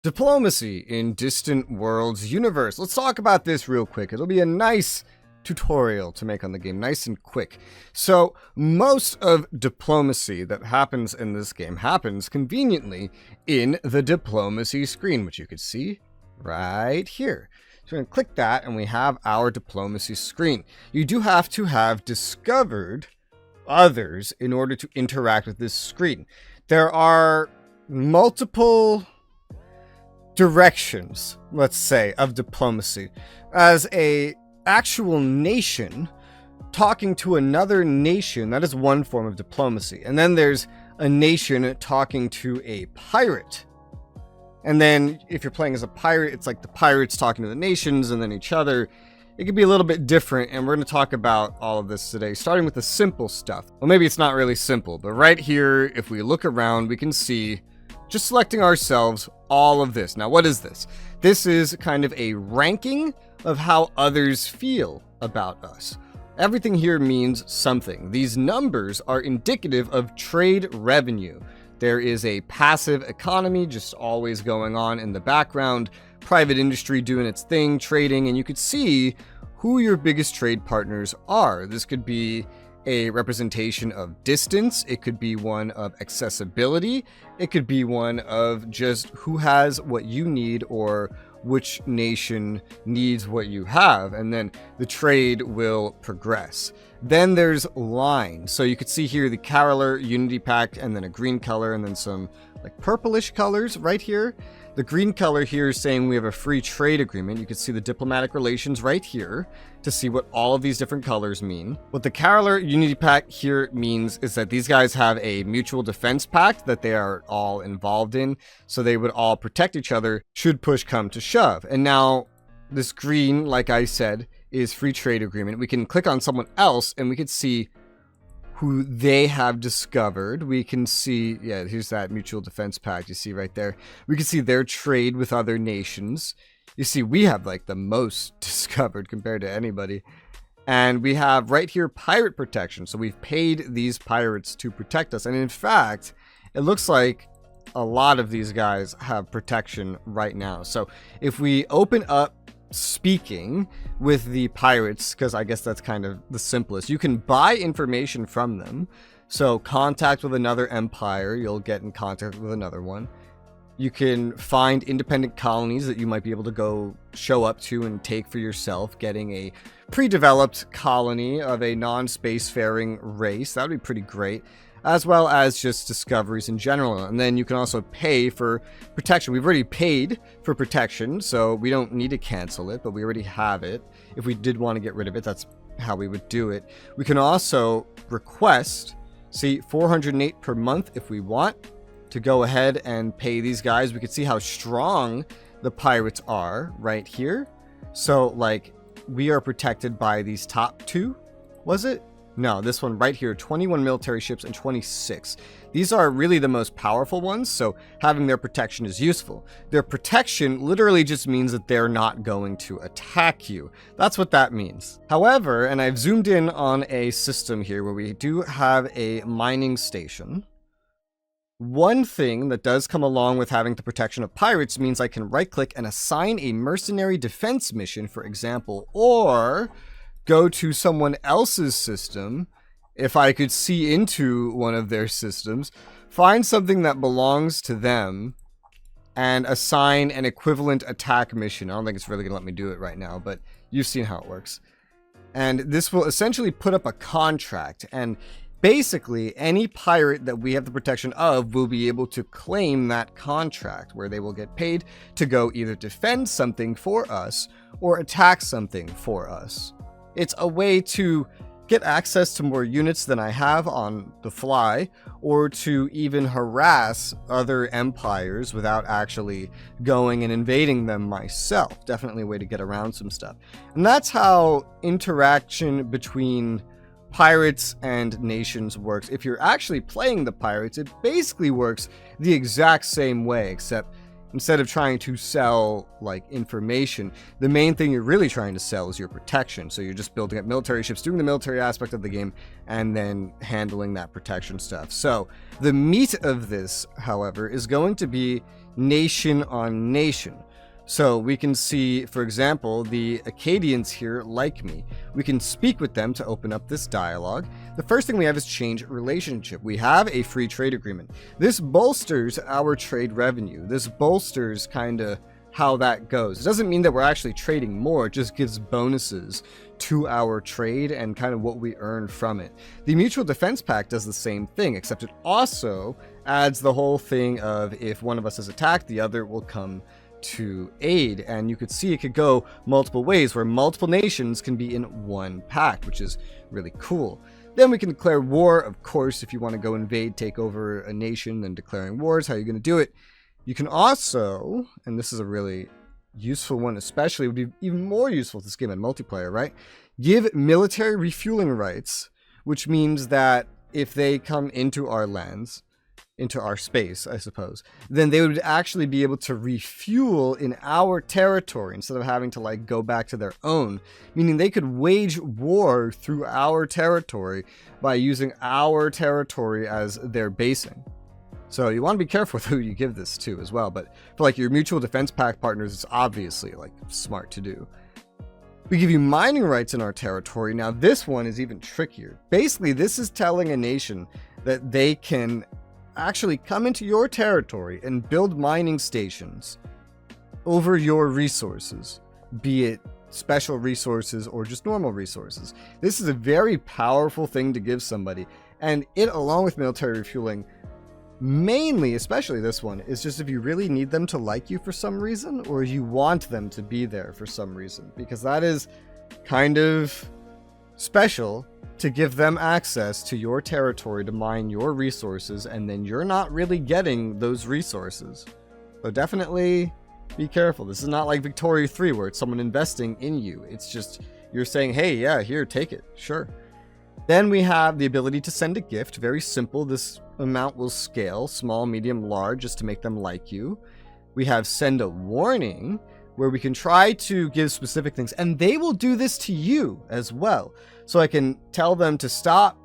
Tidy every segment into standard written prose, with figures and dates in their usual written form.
Diplomacy in Distant Worlds universe. Let's talk about this real quick. It'll be a nice tutorial to make on the game, nice and quick. So most of diplomacy that happens in this game happens conveniently in the diplomacy screen, which you can see right here. So we're going to click that and we have our diplomacy screen. You do have to have discovered others in order to interact with this screen. There are multiple directions, let's say, of diplomacy. As a actual nation talking to another nation, that is one form of diplomacy. And then there's a nation talking to a pirate. And then if you're playing as a pirate, it's like the pirates talking to the nations and then each other. It could be a little bit different, and we're going to talk about all of this today, starting with the simple stuff. Well, maybe it's not really simple, but right here, if we look around, we can see, just selecting ourselves, all of this. Now, what is this? This is kind of a ranking of how others feel about us. Everything here means something. These numbers are indicative of trade revenue. There is a passive economy just always going on in the background, private industry doing its thing, trading, and you could see who your biggest trade partners are. This could be a representation of distance, it could be one of accessibility, it could be one of just who has what you need or which nation needs what you have, and then the trade will progress. Then there's lines. So you could see here the Caroler Unity Pact, and then a green color, and then some like purplish colors right here. The green color here is saying we have a free trade agreement. You can see the diplomatic relations right here to see what all of these different colors mean. What the Caroler Unity Pact here means is that these guys have a mutual defense pact that they are all involved in, so they would all protect each other should push come to shove. And now this green, like I said, is free trade agreement. We can click on someone else and we can see who they have discovered. We can see, yeah, here's that mutual defense pact you see right there. We can see their trade with other nations. You see, we have like the most discovered compared to anybody. And we have right here pirate protection. So we've paid these pirates to protect us. And in fact, it looks like a lot of these guys have protection right now. So if we open up speaking with the pirates, because I guess that's kind of the simplest, you can buy information from them. So contact with another empire, you'll get in contact with another one. You can find independent colonies that you might be able to go show up to and take for yourself, getting a pre-developed colony of a non-spacefaring race. That would be pretty great, as well as just discoveries in general. And then you can also pay for protection. We've already paid for protection, so we don't need to cancel it, but we already have it. If we did want to get rid of it, that's how we would do it. We can also request, see, 408 per month if we want to go ahead and pay these guys. We can see how strong the pirates are right here. So, like, we are protected by these top two, was it? No, this one right here, 21 military ships and 26. These are really the most powerful ones, so having their protection is useful. Their protection literally just means that they're not going to attack you. That's what that means. However, and I've zoomed in on a system here where we do have a mining station. One thing that does come along with having the protection of pirates means I can right-click and assign a mercenary defense mission, for example, or go to someone else's system, if I could see into one of their systems, find something that belongs to them, and assign an equivalent attack mission. I don't think it's really going to let me do it right now, but you've seen how it works. And this will essentially put up a contract, and basically any pirate that we have the protection of will be able to claim that contract, where they will get paid to go either defend something for us or attack something for us. It's a way to get access to more units than I have on the fly, or to even harass other empires without actually going and invading them myself. Definitely a way to get around some stuff. And that's how interaction between pirates and nations works. If you're actually playing the pirates, it basically works the exact same way, except instead of trying to sell like information, the main thing you're really trying to sell is your protection. So you're just building up military ships, doing the military aspect of the game, and then handling that protection stuff. So the meat of this, however, is going to be nation on nation. So we can see, for example, the Acadians here like me. We can speak with them to open up this dialogue. The first thing we have is change relationship. We have a free trade agreement. This bolsters our trade revenue. This bolsters kind of how that goes. It doesn't mean that we're actually trading more. It just gives bonuses to our trade and kind of what we earn from it. The Mutual Defense Pact does the same thing, except it also adds the whole thing of if one of us is attacked, the other will come to aid. And you could see it could go multiple ways where multiple nations can be in one pact, which is really cool. Then we can declare war, of course. If you want to go invade, take over a nation, then declaring wars, how are you going to do it? You can also, and this is a really useful one, especially would be even more useful to this game in multiplayer, right? Give military refueling rights, which means that if they come into our lands, into our space, I suppose, then they would actually be able to refuel in our territory instead of having to like go back to their own, meaning they could wage war through our territory by using our territory as their basing. So you want to be careful with who you give this to as well, but for like your Mutual Defense Pact partners, it's obviously like smart to do. We give you mining rights in our territory. Now this one is even trickier. Basically, this is telling a nation that they can actually come into your territory and build mining stations over your resources, be it special resources or just normal resources. This is a very powerful thing to give somebody, and it, along with military refueling, mainly, especially this one, is just if you really need them to like you for some reason, or you want them to be there for some reason, because that is kind of special to give them access to your territory to mine your resources, and then you're not really getting those resources. So definitely be careful. This is not like Victoria 3 where it's someone investing in you. It's just you're saying, hey, yeah, here, take it. Sure. Then we have the ability to send a gift. Very simple. This amount will scale, small, medium, large, just to make them like you. We have send a warning, where we can try to give specific things, and they will do this to you as well. So I can tell them to stop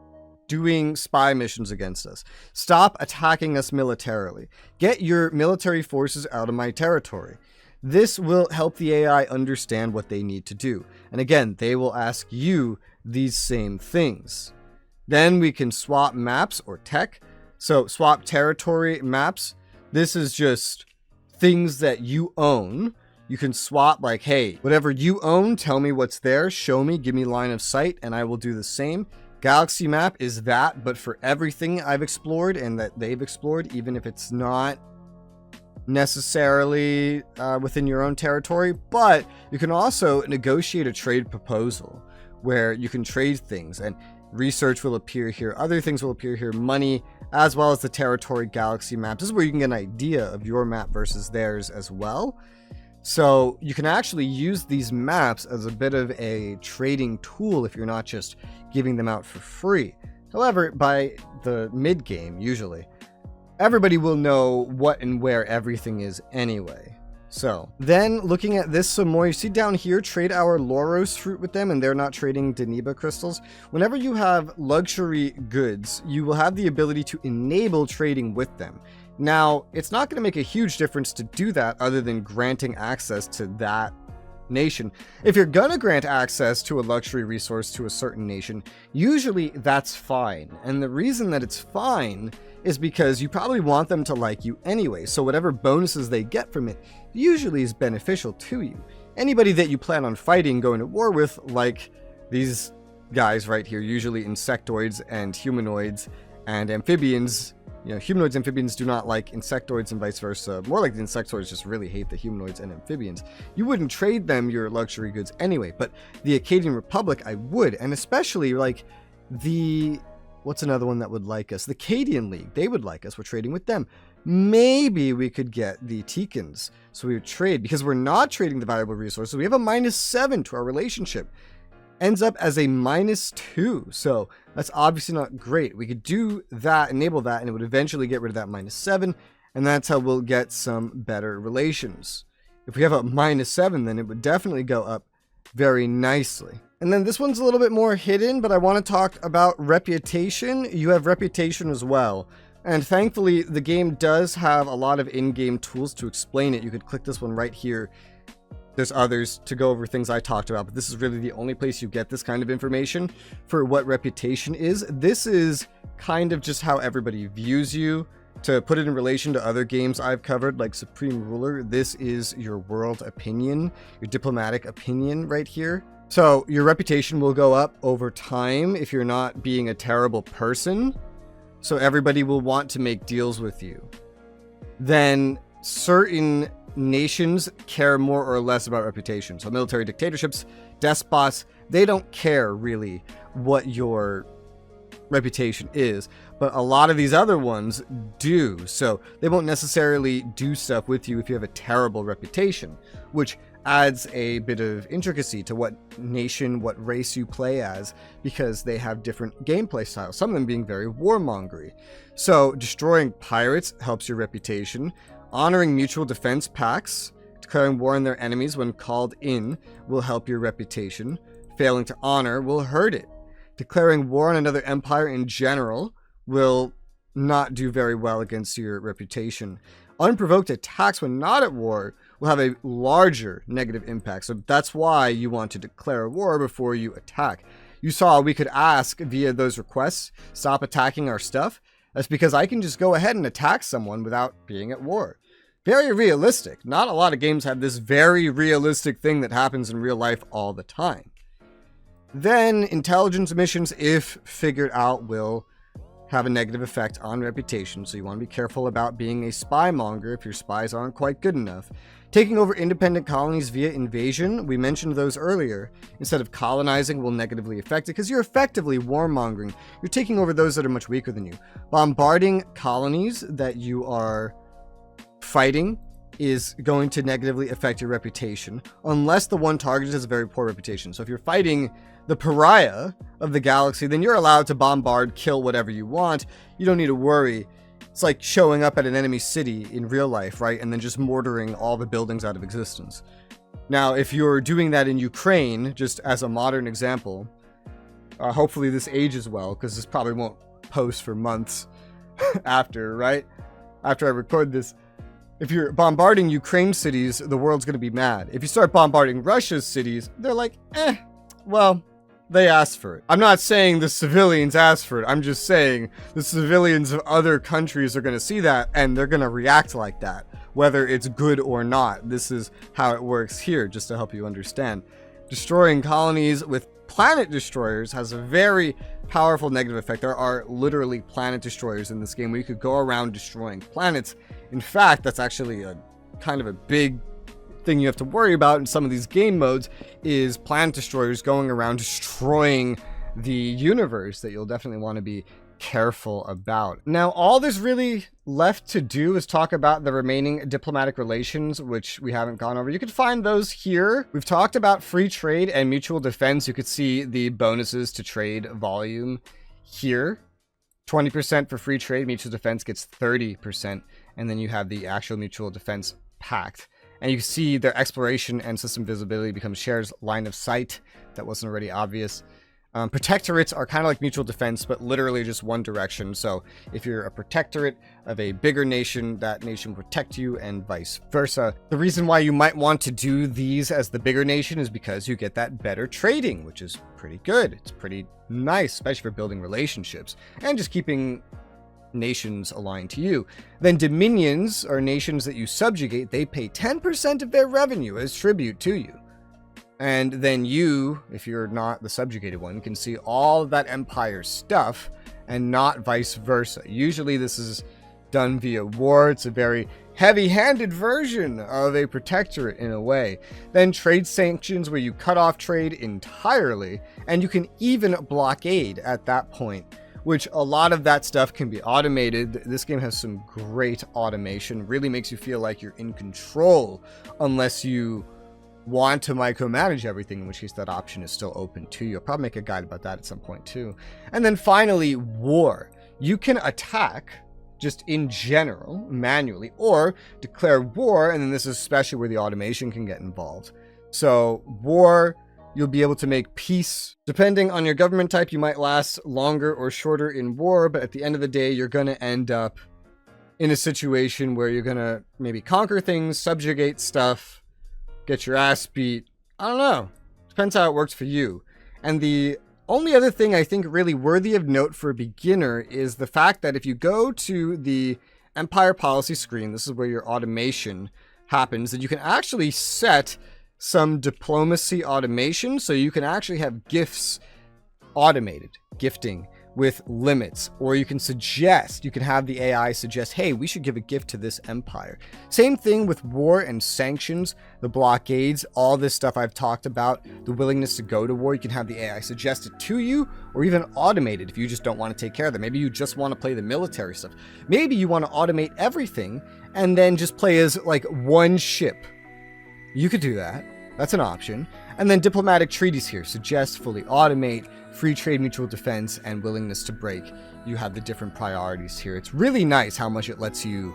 doing spy missions against us. Stop attacking us militarily. Get your military forces out of my territory. This will help the AI understand what they need to do. And again, they will ask you these same things. Then we can swap maps or tech. So swap territory maps. This is just things that you own. You can swap like, hey, whatever you own, tell me what's there, show me, give me line of sight, and I will do the same. Galaxy map is that, but for everything I've explored and that they've explored, even if it's not necessarily within your own territory. But you can also negotiate a trade proposal where you can trade things, and research will appear here, other things will appear here, money, as well as the territory galaxy map. This is where you can get an idea of your map versus theirs as well. So you can actually use these maps as a bit of a trading tool if you're not just giving them out for free. However, by the mid game, usually, everybody will know what and where everything is anyway. So then looking at this some more, you see down here, trade our Loros fruit with them, and they're not trading Deniba crystals. Whenever you have luxury goods, you will have the ability to enable trading with them. Now, it's not going to make a huge difference to do that other than granting access to that nation. If you're going to grant access to a luxury resource to a certain nation, usually that's fine. And the reason that it's fine is because you probably want them to like you anyway. So whatever bonuses they get from it usually is beneficial to you. Anybody that you plan on fighting, going to war with, like these guys right here, usually insectoids and humanoids and amphibians. You know, humanoids and amphibians do not like insectoids and vice versa. More like the insectoids just really hate the humanoids and amphibians. You wouldn't trade them your luxury goods anyway, but the Acadian Republic, I would. And especially like the, what's another one that would like us? The Acadian League, they would like us. We're trading with them. Maybe we could get the Teekans. So we would trade, because we're not trading the valuable resources. We have a -7 to our relationship. Ends up as a -2. So that's obviously not great. We could do that, enable that, and it would eventually get rid of that -7. And that's how we'll get some better relations. If we have a -7, then it would definitely go up very nicely. And then this one's a little bit more hidden, but I want to talk about reputation. You have reputation as well. And thankfully, the game does have a lot of in-game tools to explain it. You could click this one right here. There's others to go over things I talked about, but this is really the only place you get this kind of information for what reputation is. This is kind of just how everybody views you. To put it in relation to other games I've covered, like Supreme Ruler, this is your world opinion, your diplomatic opinion right here. So your reputation will go up over time if you're not being a terrible person. So everybody will want to make deals with you. Then certain nations care more or less about reputation. So military dictatorships, despots, they don't care really what your reputation is, but a lot of these other ones do. So they won't necessarily do stuff with you if you have a terrible reputation, which adds a bit of intricacy to what nation, what race you play as, because they have different gameplay styles, some of them being very warmongery. So destroying pirates helps your reputation. Honoring mutual defense pacts, declaring war on their enemies when called in, will help your reputation. Failing to honor will hurt it. Declaring war on another empire in general will not do very well against your reputation. Unprovoked attacks when not at war will have a larger negative impact. So that's why you want to declare war before you attack. You saw we could ask via those requests, stop attacking our stuff. That's because I can just go ahead and attack someone without being at war. Very realistic. Not a lot of games have this very realistic thing that happens in real life all the time. Then intelligence missions, if figured out, will have a negative effect on reputation, so you want to be careful about being a spy monger if your spies aren't quite good enough. Taking over independent colonies via invasion, we mentioned those earlier, instead of colonizing will negatively affect it because you're effectively warmongering. You're taking over those that are much weaker than you. Bombarding colonies that you are fighting is going to negatively affect your reputation unless the one targeted has a very poor reputation. So if you're fighting the pariah of the galaxy, then you're allowed to bombard, kill whatever you want. You don't need to worry. It's like showing up at an enemy city in real life, right? And then just mortaring all the buildings out of existence. Now, if you're doing that in Ukraine, just as a modern example, hopefully this ages well, because this probably won't post for months after, right? After I record this. If you're bombarding Ukraine cities, the world's going to be mad. If you start bombarding Russia's cities, they're like, well, they asked for it. I'm not saying the civilians asked for it. I'm just saying the civilians of other countries are going to see that and they're going to react like that, whether it's good or not. This is how it works here, just to help you understand. Destroying colonies with planet destroyers has a very powerful negative effect. There are literally planet destroyers in this game where you could go around destroying planets. In fact, that's actually a kind of a big thing you have to worry about in some of these game modes, is planet destroyers going around destroying the universe that you'll definitely want to be careful about. Now, all there's really left to do is talk about the remaining diplomatic relations, which we haven't gone over. You can find those here. We've talked about free trade and mutual defense. You could see the bonuses to trade volume here. 20% for free trade, mutual defense gets 30%, and then you have the actual mutual defense pact. And you can see their exploration and system visibility becomes shared line of sight. That wasn't already obvious. Protectorates are kind of like mutual defense, but literally just one direction. So if you're a protectorate of a bigger nation, that nation will protect you and vice versa. The reason why you might want to do these as the bigger nation is because you get that better trading, which is pretty good. It's pretty nice, especially for building relationships and just keeping nations aligned to you. Then dominions are nations that you subjugate. They pay 10% of their revenue as tribute to you. And then you, if you're not the subjugated one, can see all of that empire's stuff and not vice versa. Usually this is done via war. It's a very heavy-handed version of a protectorate in a way. Then trade sanctions, where you cut off trade entirely, and you can even blockade at that point, which a lot of that stuff can be automated. This game has some great automation, really makes you feel like you're in control, unless you want to micromanage everything, in which case that option is still open to you. I'll probably make a guide about that at some point too. And then finally, war. You can attack just in general, manually, or declare war, and then this is especially where the automation can get involved. So war you'll be able to make peace. Depending on your government type, you might last longer or shorter in war, but at the end of the day, you're going to end up in a situation where you're going to maybe conquer things, subjugate stuff, get your ass beat. I don't know. Depends how it works for you. And the only other thing I think really worthy of note for a beginner is the fact that if you go to the Empire policy screen, this is where your automation happens, that you can actually set some diplomacy automation, so you can actually have gifts automated, gifting with limits, or you can have the AI suggest, hey, we should give a gift to this empire. Same thing with war and sanctions, the blockades, all this stuff I've talked about, the willingness to go to war. You can have the AI suggest it to you, or even automate it if you just don't want to take care of them. Maybe you just want to play the military stuff. Maybe you want to automate everything and then just play as like one ship. You could do that. That's an option. And then diplomatic treaties here. Suggest, fully automate, free trade, mutual defense, and willingness to break. You have the different priorities here. It's really nice how much it lets you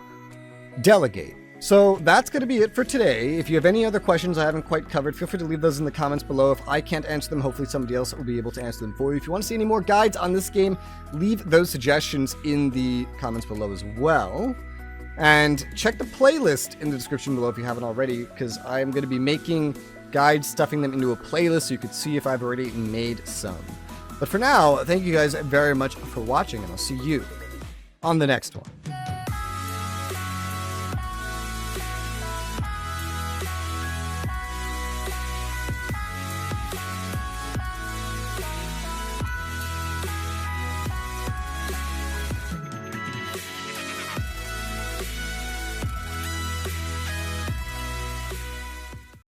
delegate. So that's going to be it for today. If you have any other questions I haven't quite covered, feel free to leave those in the comments below. If I can't answer them, hopefully somebody else will be able to answer them for you. If you want to see any more guides on this game, leave those suggestions in the comments below as well. And check the playlist in the description below if you haven't already, because I'm going to be making guides, stuffing them into a playlist so you could see if I've already made some. But for now, thank you guys very much for watching, and I'll see you on the next one.